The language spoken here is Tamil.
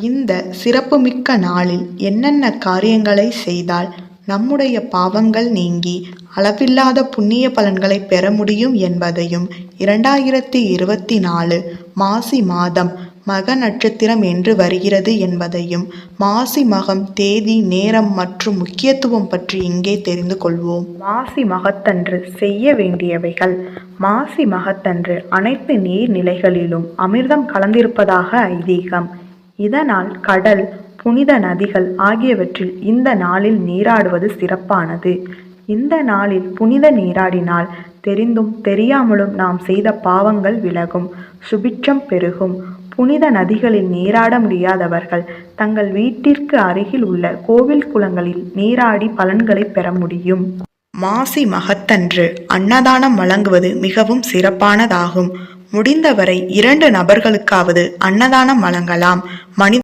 இந்த சிறப்புமிக்க நாளில் என்னென்ன காரியங்களை செய்தால் நம்முடைய பாவங்கள் நீங்கி அளவில்லாத புண்ணிய பலன்களை பெற முடியும் என்பதையும் 2024 மாசி மாதம் மக நட்சத்திரம் என்று வருகிறது என்பதையும் மாசி மகம் தேதி நேரம் மற்றும் முக்கியத்துவம் பற்றி இங்கே தெரிந்து கொள்வோம். மாசி மகத்தன்று செய்ய வேண்டியவைகள். மாசி மகத்தன்று அனைத்து நீர்நிலைகளிலும் அமிர்தம் கலந்திருப்பதாக ஐதீகம். இதனால் கடல், புனித நதிகள் ஆகியவற்றில் இந்த நாளில் நீராடுவது சிறப்பானது. இந்த நாளில் புனித நீராடினால் தெரிந்தும் தெரியாமலும் நாம் செய்த பாவங்கள் விலகும், சுபிட்சம் பெருகும். புனித நதிகளில் நீராட முடியாதவர்கள் தங்கள் வீட்டிற்கு அருகில் உள்ள கோவில் குளங்களில் நீராடி பலன்களை பெற முடியும். மாசி மகத்தன்று அன்னதானம் வழங்குவது மிகவும் சிறப்பானதாகும். முடிந்தவரை 2 நபர்களுக்காவது அன்னதானம் வழங்கலாம். மனித